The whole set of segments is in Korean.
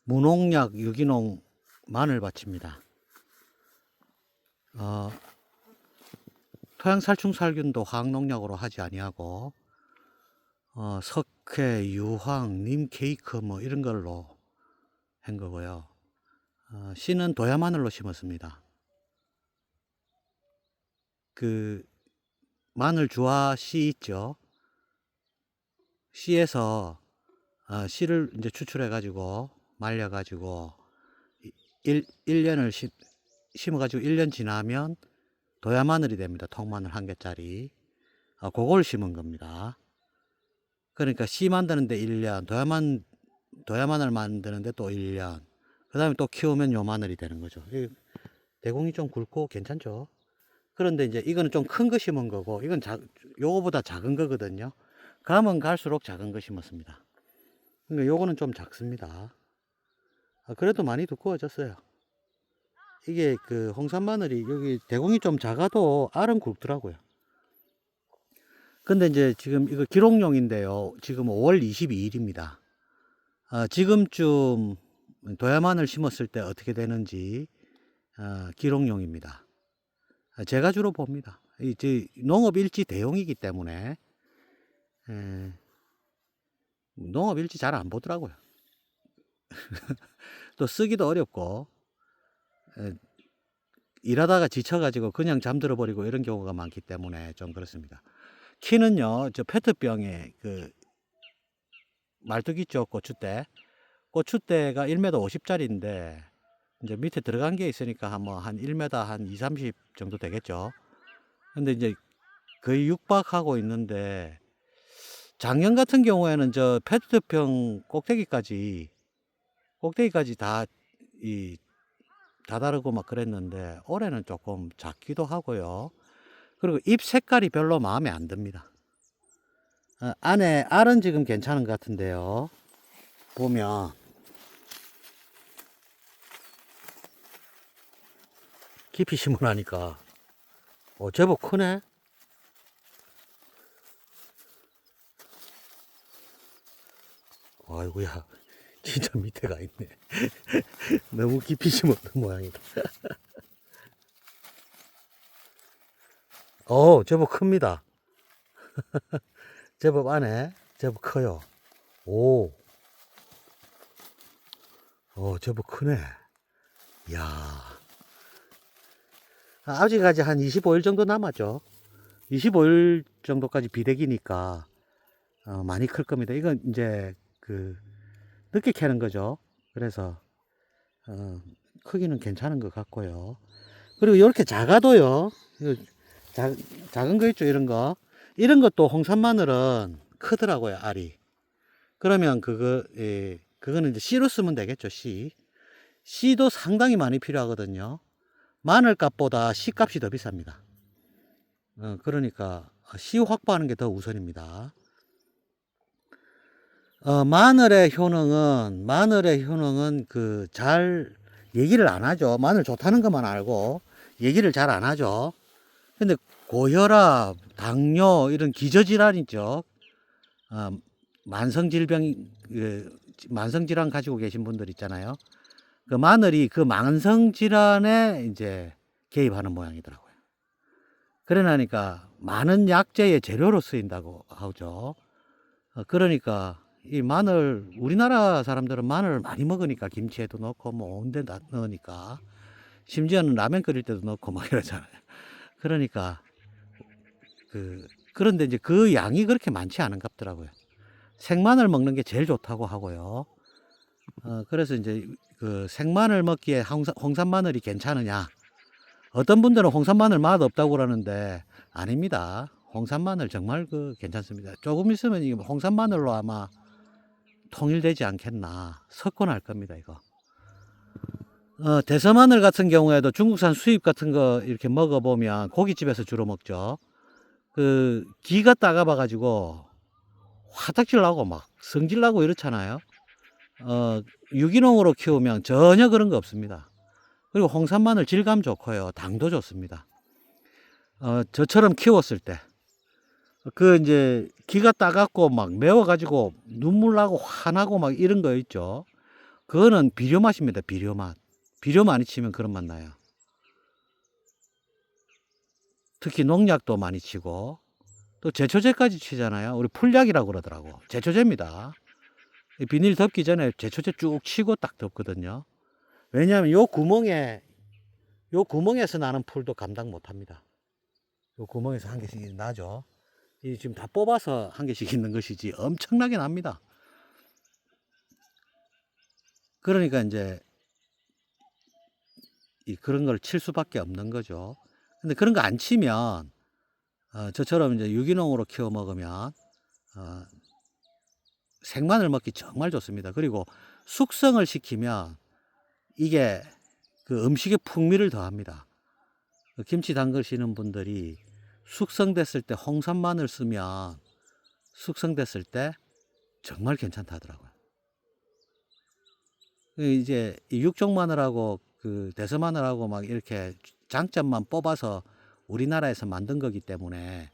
무농약 유기농 마늘밭입니다. 토양살충살균도 화학농약으로 하지 아니하고 석회, 유황, 님케이크 뭐 이런 걸로 한 거고요. 씨는 도야 마늘로 심었습니다. 그 마늘 주화 씨 있죠. 씨에서 씨를 이제 추출해 가지고 말려 가지고 1년을 심어 가지고 1년 지나면 도야 마늘이 됩니다. 통마늘 1개짜리. 그걸 심은 겁니다. 그러니까 씨 만드는데 1년, 도야 마늘 만드는데 또 1년. 그 다음에 또 키우면 요 마늘이 되는 거죠. 대공이 좀 굵고 괜찮죠. 그런데 이제 이거는 좀 큰 거 심은 거고, 이건 요거보다 작은 거거든요. 가면 갈수록 작은 거 심었습니다. 그러니까 요거는 좀 작습니다. 그래도 많이 두꺼워졌어요. 이게 그 홍산 마늘이 여기 대공이 좀 작아도 알은 굵더라고요. 근데 이제 지금 이거 기록용인데요. 지금 5월 22일입니다. 지금쯤 도야 마늘 심었을 때 어떻게 되는지 기록용입니다. 제가 주로 봅니다. 이제 농업일지 대용이기 때문에 농업일지 잘 안 보더라고요. 또 쓰기도 어렵고 일하다가 지쳐가지고 그냥 잠들어 버리고 이런 경우가 많기 때문에 좀 그렇습니다. 키는요, 저 페트병에 그 말뚝 있죠, 고추대. 고추대가 1m 50짜리인데 이제 밑에 들어간 게 있으니까 한 1m 한 2, 30 정도 되겠죠. 근데 이제 거의 육박하고 있는데 작년 같은 경우에는 저 페트병 꼭대기까지 다다르고 막 그랬는데 올해는 조금 작기도 하고요. 그리고 잎 색깔이 별로 마음에 안 듭니다. 안에 알은 지금 괜찮은 것 같은데요. 보면 깊이 심으라니까 제법 크네. 아이고야, 진짜 밑에가 있네. 너무 깊이 심었던 모양이다. 제법 큽니다. 제법 안에 제법 커요. 오, 제법 크네. 이야, 아직까지 한 25일 정도 남았죠. 25일 정도까지 비대기니까 많이 클 겁니다. 이건 이제 늦게 캐는 거죠. 그래서 크기는 괜찮은 것 같고요. 그리고 이렇게 작아도요, 작은 거 있죠, 이런 것도 홍산 마늘은 크더라고요, 알이. 그러면 그거는 이제 씨로 쓰면 되겠죠. 씨도 상당히 많이 필요하거든요. 마늘 값보다 씨 값이 더 비쌉니다. 그러니까 씨 확보하는 게 더 우선입니다. 마늘의 효능은 잘 얘기를 안 하죠. 마늘 좋다는 것만 알고 얘기를 잘 안 하죠. 근데 고혈압, 당뇨 이런 기저질환 있죠. 만성질환 가지고 계신 분들 있잖아요. 그 마늘이 그 만성질환에 이제 개입하는 모양이더라고요. 그러니까 많은 약재의 재료로 쓰인다고 하죠. 그러니까 이 마늘, 우리나라 사람들은 마늘을 많이 먹으니까 김치에도 넣고 뭐 온데 넣으니까, 심지어는 라면 끓일 때도 넣고 막 이러잖아요. 그러니까 그런데 이제 그 양이 그렇게 많지 않은 값더라고요. 생마늘 먹는 게 제일 좋다고 하고요. 그래서 이제 그 생마늘 먹기에 홍산 마늘이 괜찮으냐? 어떤 분들은 홍산 마늘 맛 없다고 그러는데 아닙니다. 홍산 마늘 정말 괜찮습니다. 조금 있으면 이 홍산 마늘로 아마 통일되지 않겠나. 석권할 겁니다, 이거. 대서마늘 같은 경우에도 중국산 수입 같은 거 이렇게 먹어보면 고깃집에서 주로 먹죠. 기가 따가봐가지고 화딱질 나고 막 성질 나고 이렇잖아요. 유기농으로 키우면 전혀 그런 거 없습니다. 그리고 홍산 마늘 질감 좋고요. 당도 좋습니다. 저처럼 키웠을 때. 이제 기가 따갑고 막 매워가지고 눈물 나고 화나고 막 이런 거 있죠. 그거는 비료 맛입니다. 비료 맛. 비료 많이 치면 그런 맛 나요. 특히 농약도 많이 치고 또 제초제까지 치잖아요. 우리 풀약이라고 그러더라고. 제초제입니다. 비닐 덮기 전에 제초제 쭉 치고 딱 덮거든요. 왜냐하면 요 구멍에서 나는 풀도 감당 못 합니다. 요 구멍에서 한 개씩 나죠. 이 지금 다 뽑아서 한 개씩 있는 것이지 엄청나게 납니다. 그러니까 이제 그런 걸 칠 수밖에 없는 거죠. 근데 그런 거 안 치면 저처럼 이제 유기농으로 키워 먹으면 생마늘 먹기 정말 좋습니다. 그리고 숙성을 시키면 이게 그 음식의 풍미를 더합니다. 김치 담그시는 분들이 숙성됐을 때 홍산 마늘 쓰면 숙성됐을 때 정말 괜찮다 하더라고요. 이제 이 육종 마늘하고 그 대서 마늘하고 막 이렇게 장점만 뽑아서 우리나라에서 만든 거기 때문에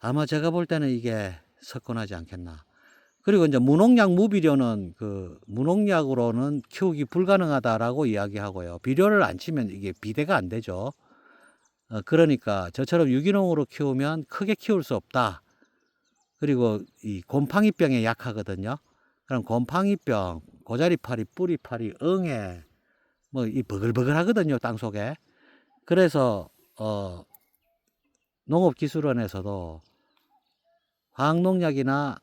아마 제가 볼 때는 이게 석권하지 않겠나. 그리고 이제 무농약 무비료는 그 무농약으로는 키우기 불가능하다라고 이야기하고요. 비료를 안 치면 이게 비대가 안 되죠. 그러니까 저처럼 유기농으로 키우면 크게 키울 수 없다. 그리고 이 곰팡이병에 약하거든요. 그럼 곰팡이병, 고자리파리, 뿌리파리, 응애 뭐 이 버글버글 하거든요, 땅 속에. 그래서 농업기술원에서도 화학농약이나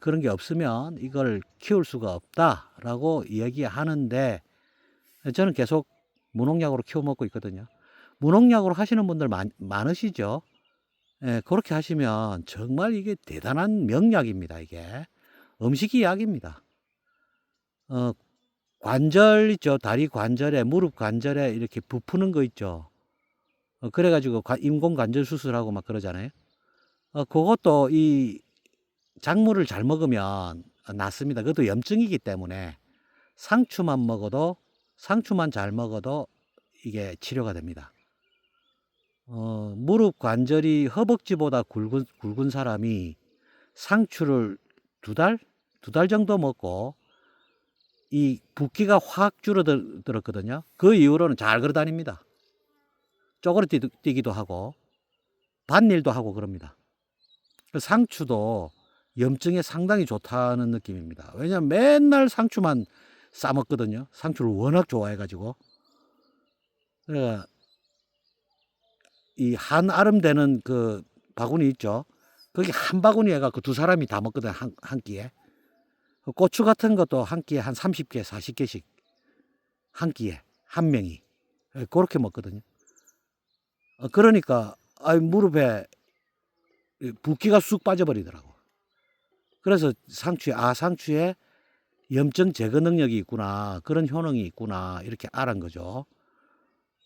그런 게 없으면 이걸 키울 수가 없다라고 이야기하는데 저는 계속 무농약으로 키워 먹고 있거든요. 무농약으로 하시는 분들 많으시죠? 예, 그렇게 하시면 정말 이게 대단한 명약입니다, 이게. 음식이 약입니다. 관절 있죠. 다리 관절에, 무릎 관절에 이렇게 부푸는 거 있죠. 그래가지고 인공 관절 수술하고 막 그러잖아요. 그것도 이 작물을 잘 먹으면 낫습니다. 그것도 염증이기 때문에 상추만 잘 먹어도 이게 치료가 됩니다. 무릎 관절이 허벅지보다 굵은 사람이 상추를 두 달 정도 먹고 이 붓기가 확 줄어들었거든요. 그 이후로는 잘 걸어 다닙니다. 쪼그러뛰기도 하고 밭일도 하고 그럽니다. 상추도 염증에 상당히 좋다는 느낌입니다. 왜냐하면 맨날 상추만 싸먹거든요. 상추를 워낙 좋아해가지고. 그러니까 이 한 아름 되는 그 바구니 있죠. 거기 한 바구니 해갖고 두 사람이 다 먹거든, 한 끼에. 고추 같은 것도 한 끼에 한 30개, 40개씩 한 끼에 한 명이 그렇게 먹거든요. 그러니까 무릎에 붓기가 쑥 빠져버리더라고. 그래서 상추에 염증 제거 능력이 있구나, 그런 효능이 있구나, 이렇게 알은 거죠.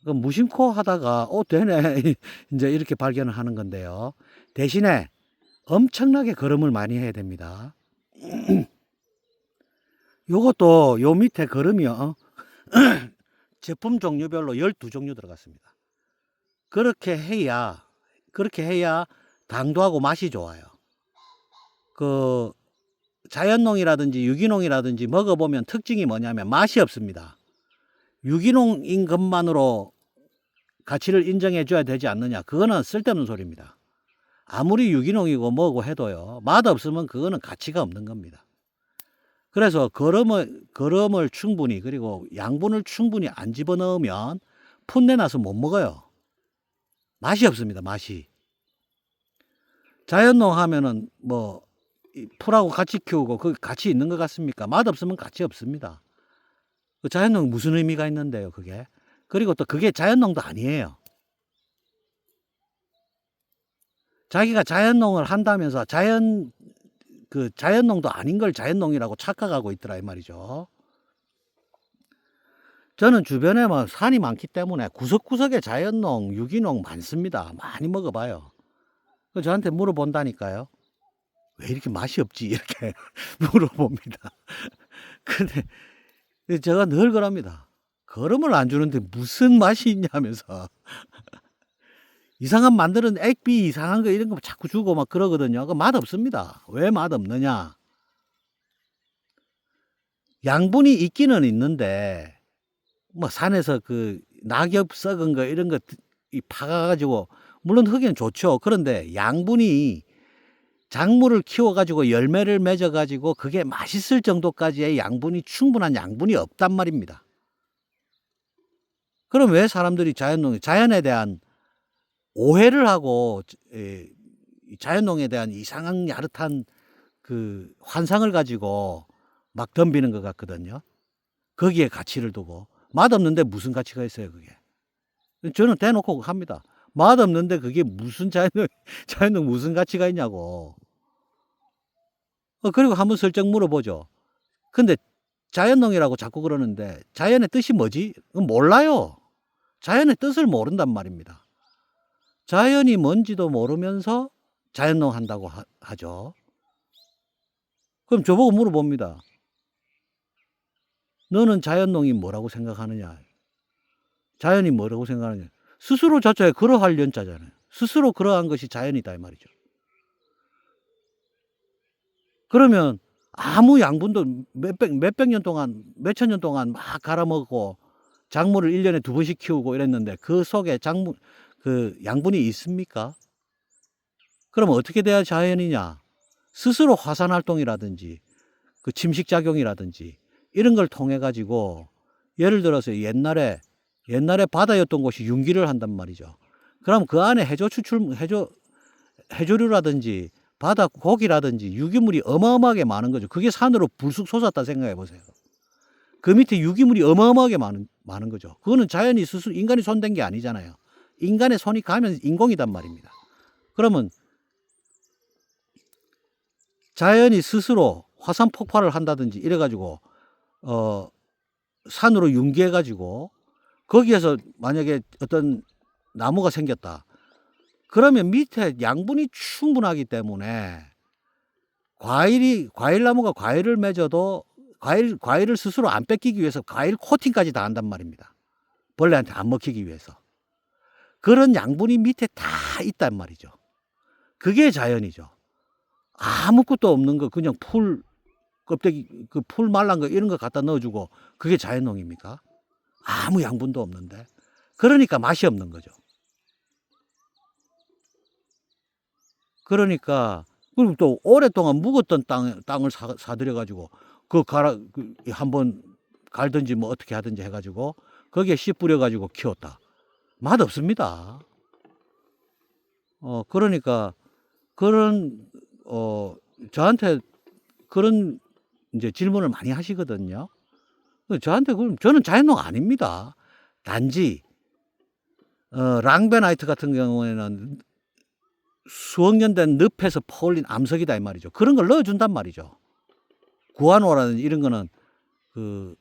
무심코 하다가 되네 이제 이렇게 발견을 하는 건데요. 대신에 엄청나게 거름을 많이 해야 됩니다. 요것도 요 밑에 거름이요. 제품 종류별로 12종류 들어갔습니다. 그렇게 해야 당도하고 맛이 좋아요. 그 자연농이라든지 유기농이라든지 먹어보면 특징이 뭐냐면 맛이 없습니다. 유기농인 것만으로 가치를 인정해 줘야 되지 않느냐, 그거는 쓸데없는 소리입니다. 아무리 유기농이고 뭐고 해도요, 맛 없으면 그거는 가치가 없는 겁니다. 그래서 거름을 충분히, 그리고 양분을 충분히 안 집어넣으면 풋내 나서 못 먹어요. 맛이 없습니다, 맛이. 자연농 하면은 뭐 풀하고 같이 키우고 그 가치 있는 것 같습니까? 맛 없으면 가치 없습니다. 그 자연농 무슨 의미가 있는데요, 그게? 그리고 또 그게 자연농도 아니에요. 자기가 자연농을 한다면서 자연농도 아닌 걸 자연농이라고 착각하고 있더라, 이 말이죠. 저는 주변에 뭐 산이 많기 때문에 구석구석에 자연농, 유기농 많습니다. 많이 먹어봐요. 저한테 물어본다니까요. 왜 이렇게 맛이 없지? 이렇게 물어봅니다. 근데 제가 늘 그럽니다. 거름을 안 주는데 무슨 맛이 있냐면서. 이상한 만드는 액비 이상한 거 이런 거 자꾸 주고 막 그러거든요. 그 맛 없습니다. 왜 맛 없느냐? 양분이 있기는 있는데 뭐 산에서 그 낙엽 썩은 거 이런 거 파가 가지고 물론 흙에는 좋죠. 그런데 양분이 작물을 키워 가지고 열매를 맺어 가지고 그게 맛있을 정도까지의 양분이 충분한 양분이 없단 말입니다. 그럼 왜 사람들이 자연에 대한 오해를 하고 이 자연농에 대한 이상한 야릇한 그 환상을 가지고 막 덤비는 것 같거든요. 거기에 가치를 두고. 맛없는데 무슨 가치가 있어요 그게. 저는 대놓고 합니다. 맛없는데 그게 무슨 자연농 자연농 무슨 가치가 있냐고. 그리고 한번 슬쩍 물어보죠. 근데 자연농이라고 자꾸 그러는데 자연의 뜻이 뭐지? 몰라요. 자연의 뜻을 모른단 말입니다. 자연이 뭔지도 모르면서 자연농 한다고 하죠. 그럼 저보고 물어봅니다. 너는 자연농이 뭐라고 생각하느냐? 자연이 뭐라고 생각하느냐? 스스로 자체에 그러할 연자잖아요. 스스로 그러한 것이 자연이다 이 말이죠. 그러면 아무 양분도 몇백 년 동안 몇천 년 동안 막 갈아 먹고 작물을 1년에 2번씩 키우고 이랬는데 그 속에 그 양분이 있습니까? 그러면 어떻게 돼야 자연이냐? 스스로 화산 활동이라든지 그 침식 작용이라든지 이런 걸 통해 가지고 예를 들어서 옛날에 바다였던 곳이 융기를 한단 말이죠. 그럼 그 안에 해조류라든지 바다 고기라든지 유기물이 어마어마하게 많은 거죠. 그게 산으로 불쑥 솟았다 생각해 보세요. 그 밑에 유기물이 어마어마하게 많은 거죠. 그거는 자연이 스스로 인간이 손댄 게 아니잖아요. 인간의 손이 가면 인공이단 말입니다. 그러면 자연이 스스로 화산 폭발을 한다든지 이래 가지고 산으로 융기해 가지고 거기에서 만약에 어떤 나무가 생겼다. 그러면 밑에 양분이 충분하기 때문에 과일나무가 과일을 맺어도 과일을 스스로 안 뺏기기 위해서 과일 코팅까지 다 한단 말입니다. 벌레한테 안 먹히기 위해서. 그런 양분이 밑에 다 있단 말이죠. 그게 자연이죠. 아무것도 없는 거 그냥 풀 껍데기 그 풀 말란 거 이런 거 갖다 넣어 주고 그게 자연농입니까? 아무 양분도 없는데. 그러니까 맛이 없는 거죠. 그러니까 그리고 또 오랫동안 묵었던 땅을 사들여 가지고 한번 갈든지 뭐 어떻게 하든지 해 가지고 거기에 씨 뿌려 가지고 키웠다. 맛없습니다. 그러니까 그런 저한테 그런 인제 질문을 많이 하시거든요. 저한테 그럼 저는 자연농 아닙니다. 단지 랑베나이트 같은 경우에는 수억 년 된 늪에서 퍼올린 암석이다 이 말이죠. 그런 걸 넣어 준단 말이죠. 구한오라든지 이런 거는 그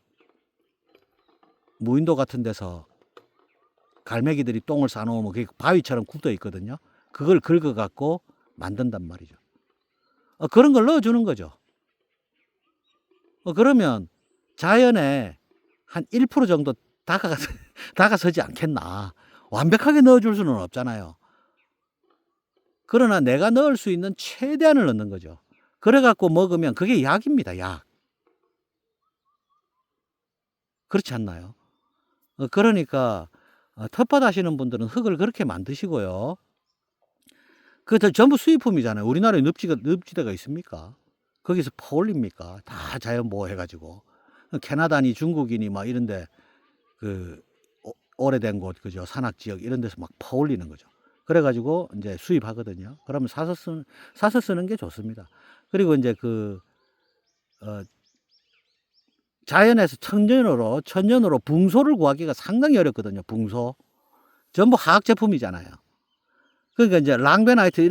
무인도 같은 데서 갈매기들이 똥을 싸 놓으면 그게 바위처럼 굳어 있거든요. 그걸 긁어 갖고 만든단 말이죠. 그런 걸 넣어 주는 거죠. 그러면 자연에 한 1% 정도 다가서지 않겠나. 완벽하게 넣어 줄 수는 없잖아요. 그러나 내가 넣을 수 있는 최대한을 넣는 거죠. 그래 갖고 먹으면 그게 약입니다, 약. 그렇지 않나요? 그러니까 텃밭 하시는 분들은 흙을 그렇게 만드시고요. 그거 전부 수입품이잖아요. 우리나라에 늪지대가 있습니까? 거기서 퍼올립니까? 다 자연 보호해 가지고. 캐나다니 중국이니 막 이런 데 그 오래된 곳 그죠? 산악 지역 이런 데서 막 퍼올리는 거죠. 그래 가지고 인제 수입하거든요. 그러면 사서 쓰는 게 좋습니다. 그리고 인제 자연에서 천연으로 붕소를 구하기가 상당히 어렵거든요, 붕소. 전부 화학 제품이잖아요. 그러니까 인제 랑베나이트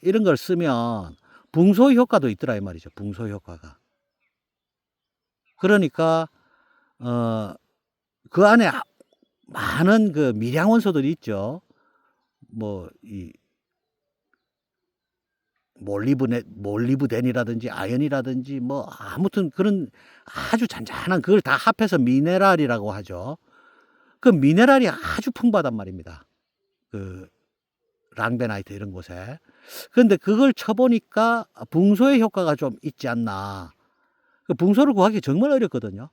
이런 걸 쓰면 붕소 효과도 있더라 이 말이죠, 붕소 효과가. 그러니까 그 안에 많은 그 미량 원소들이 있죠. 뭐 이 몰리브덴이라든지 아연이라든지 뭐 아무튼 그런 아주 잔잔한 그걸 다 합해서 미네랄이라고 하죠. 그 미네랄이 아주 풍부하단 말입니다. 그 랑베나이트 이런 곳에. 그런데 그걸 쳐 보니까 붕소의 효과가 좀 있지 않나. 그 붕소를 구하기 정말 어렵거든요.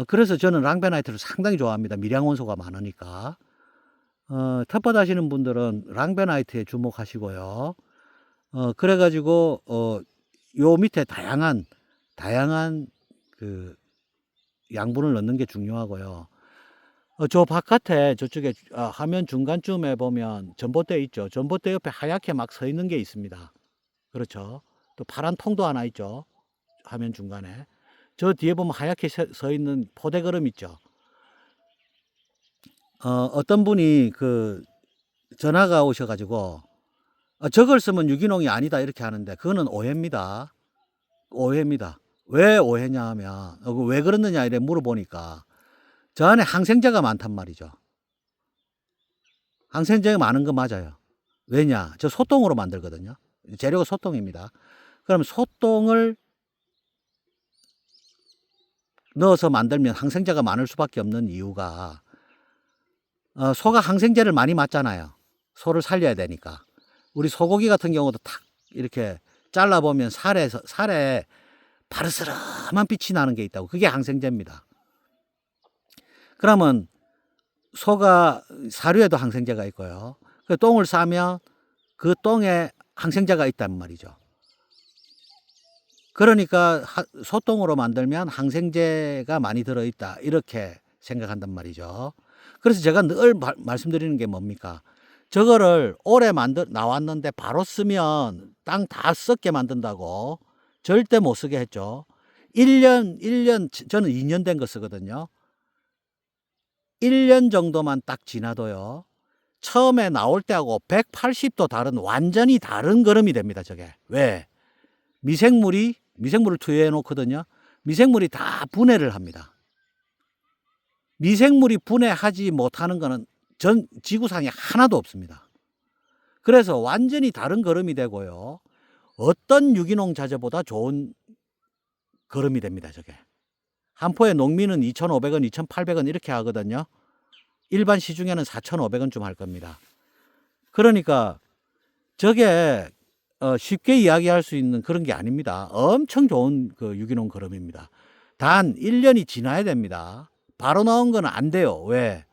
그래서 저는 랑베나이트를 상당히 좋아합니다. 미량 원소가 많으니까. 텃밭 하시는 분들은 랑베나이트에 주목하시고요. 그래 가지고 요 밑에 다양한 그 양분을 넣는 게 중요하고요. 저 바깥에 저쪽에 화면 중간쯤에 보면 전봇대 있죠. 전봇대 옆에 하얗게 막 서 있는 게 있습니다. 그렇죠. 또 파란 통도 하나 있죠. 화면 중간에. 저 뒤에 보면 하얗게 서 있는 포대거름 있죠. 어떤 분이 그 전화가 오셔 가지고 저걸 쓰면 유기농이 아니다 이렇게 하는데 그거는 오해입니다. 오해입니다. 왜 오해냐 하면 왜 그러느냐 이래 물어보니까 저 안에 항생제가 많단 말이죠. 항생제가 많은 거 맞아요. 왜냐? 저 소똥으로 만들거든요. 재료가 소똥입니다. 그럼 소똥을 넣어서 만들면 항생제가 많을 수밖에 없는 이유가 소가 항생제를 많이 맞잖아요. 소를 살려야 되니까. 우리 소고기 같은 경우도 탁 이렇게 잘라보면 살에 바르스름한 빛이 나는 게 있다고. 그게 항생제입니다. 그러면 소가 사료에도 항생제가 있고요. 그 똥을 싸면 그 똥에 항생제가 있단 말이죠. 그러니까 소똥으로 만들면 항생제가 많이 들어있다 이렇게 생각한단 말이죠. 그래서 제가 늘 말씀드리는 게 뭡니까? 저거를 오래 나왔는데 바로 쓰면 땅 다 썩게 만든다고 절대 못 쓰게 했죠. 1년 저는 2년 된 거 쓰거든요. 1년 정도만 딱 지나도요. 처음에 나올 때하고 180도 다른 완전히 다른 거름이 됩니다. 저게. 왜? 미생물을 투여해 놓거든요. 미생물이 다 분해를 합니다. 미생물이 분해하지 못하는 거는 전 지구상에 하나도 없습니다. 그래서 완전히 다른 거름이 되고요. 어떤 유기농 자재보다 좋은 거름이 됩니다. 저게. 한 포에 농민은 2,500원, 2,800원 이렇게 하거든요. 일반 시중에는 4,500원쯤 할 겁니다. 그러니까 저게 쉽게 이야기할 수 있는 그런 게 아닙니다. 엄청 좋은 그 유기농 거름입니다. 단 1년이 지나야 됩니다. 바로 나온 거는 안 돼요. 왜?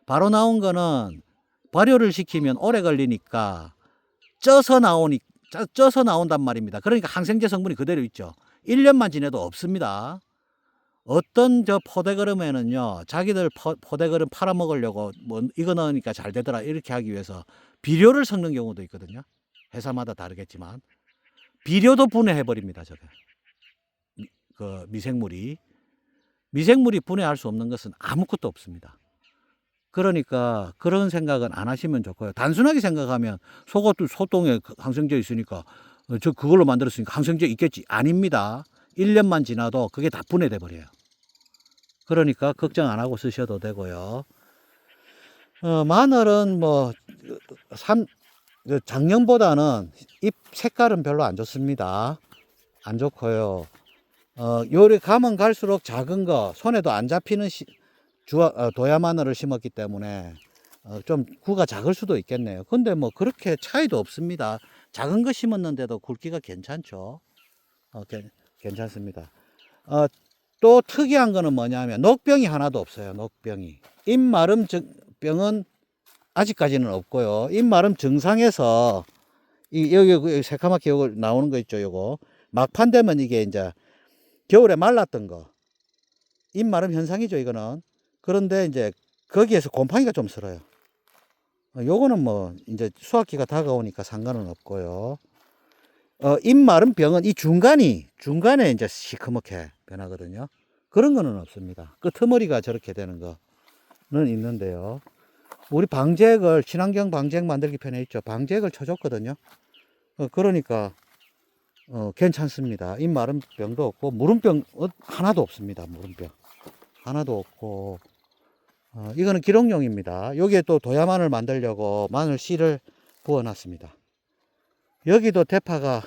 바로 나온 거는 발효를 시키면 오래 걸리니까 쪄서 나온단 말입니다. 그러니까 항생제 성분이 그대로 있죠. 1년만 지내도 없습니다. 어떤 저 포대거름에는요, 자기들 포대거름 팔아먹으려고 뭐 이거 넣으니까 잘 되더라 이렇게 하기 위해서 비료를 섞는 경우도 있거든요. 회사마다 다르겠지만 비료도 분해해버립니다. 저게 그 미생물이 분해할 수 없는 것은 아무것도 없습니다. 그러니까 그런 생각은 안 하시면 좋고요. 단순하게 생각하면 소똥에 항생제 있으니까 저 그걸로 만들었으니까 항생제 있겠지. 아닙니다. 1년만 지나도 그게 다 분해돼 버려요. 그러니까 걱정 안 하고 쓰셔도 되고요. 마늘은 뭐 작년보다는 잎 색깔은 별로 안 좋습니다. 안 좋고요. 요리 가면 갈수록 작은 거 손에도 안 잡히는 도야 마늘을 심었기 때문에 좀 구가 작을 수도 있겠네요. 근데 뭐 그렇게 차이도 없습니다. 작은 거 심었는데도 굵기가 괜찮죠. 괜찮습니다. 또 특이한 거는 뭐냐면 녹병이 하나도 없어요. 녹병이. 잎마름 병은 아직까지는 없고요. 잎마름 증상에서 여기 새카맣게 요거 나오는 거 있죠. 요거 막판 되면 이게 이제 겨울에 말랐던 거 잎마름 현상이죠. 이거는. 그런데 이제 거기에서 곰팡이가 좀 슬어요. 요거는 뭐 이제 수확기가 다가오니까 상관은 없고요. 잎마름 병은 이 중간에 이제 시커멓게 변하거든요. 그런 거는 없습니다. 끄트머리가 저렇게 되는 거는 있는데요. 우리 방제액을 친환경 방제액 만들기 편에 있죠. 방제액을 쳐줬거든요. 그러니까 괜찮습니다. 잎마름 병도 없고 무름병 하나도 없습니다. 무름병 하나도 없고 이거는 기록용입니다. 여기에 또 도야마늘 만들려고 마늘 씨를 부어 놨습니다. 여기도 대파가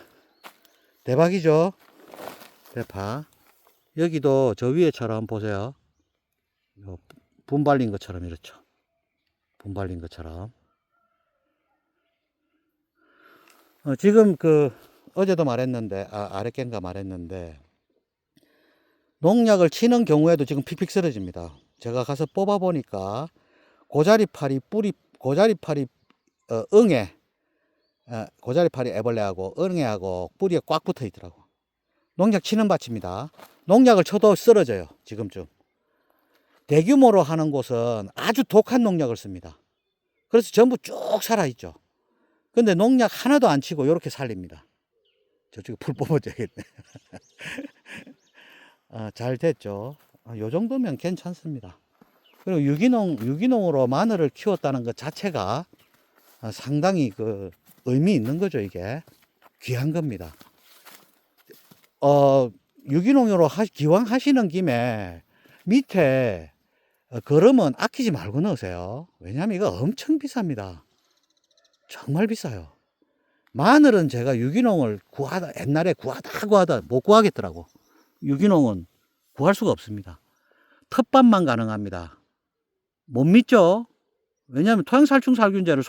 대박이죠. 대파. 여기도 저 위에처럼 보세요. 분발린 것처럼 이렇죠. 분발린 것처럼. 지금 어제도 말했는데, 아랫겐가 말했는데, 농약을 치는 경우에도 지금 픽픽 쓰러집니다. 제가 가서 뽑아 보니까 고자리파리 응애, 고자리파리 애벌레하고 응애하고 뿌리에 꽉 붙어 있더라고. 농약 치는 밭입니다. 농약을 쳐도 쓰러져요. 지금쯤 대규모로 하는 곳은 아주 독한 농약을 씁니다. 그래서 전부 쭉 살아있죠. 근데 농약 하나도 안 치고 이렇게 살립니다. 저쪽에 풀 뽑아줘야겠네. 잘 됐죠. 요 정도면 괜찮습니다. 그리고 유기농으로 마늘을 키웠다는 것 자체가 상당히 그 의미 있는 거죠. 이게 귀한 겁니다. 유기농으로 기왕 하시는 김에 밑에 거름은 아끼지 말고 넣으세요. 왜냐하면 이거 엄청 비쌉니다. 정말 비싸요. 마늘은 제가 유기농을 옛날에 구하다 못 구하겠더라고. 유기농은 구할 수가 없습니다. 텃밭만 가능합니다. 못 믿죠? 왜냐하면 토양살충살균제를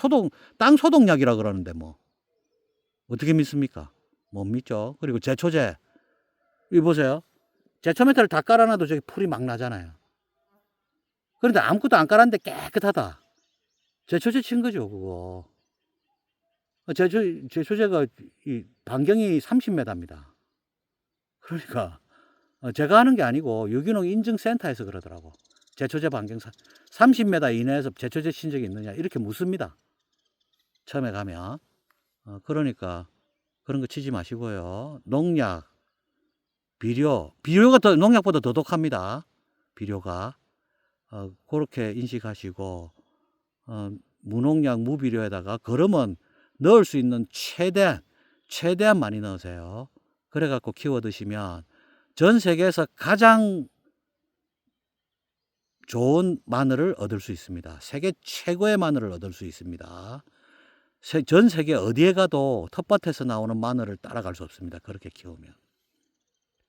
땅 소독약이라 그러는데 뭐 어떻게 믿습니까? 못 믿죠. 그리고 제초제, 이 보세요. 제초 메탈을 다 깔아놔도 저기 풀이 막 나잖아요. 그런데 아무것도 안 깔았는데 깨끗하다. 제초제 친 거죠, 그거. 제초제가 이 반경이 30m입니다. 그러니까 제가 하는 게 아니고 유기농 인증센터에서 그러더라고. 제초제 반경 30m 이내에서 제초제 친 적이 있느냐 이렇게 묻습니다. 처음에 가면. 그러니까 그런 거 치지 마시고요. 농약, 비료가 더 농약보다 더 독합니다. 비료가. 그렇게 인식하시고 무농약 무비료에다가 거름은 넣을 수 있는 최대한 많이 넣으세요. 그래 갖고 키워 드시면 전 세계에서 가장 좋은 마늘을 얻을 수 있습니다. 세계 최고의 마늘을 얻을 수 있습니다. 전 세계 어디에 가도 텃밭에서 나오는 마늘을 따라갈 수 없습니다. 그렇게 키우면.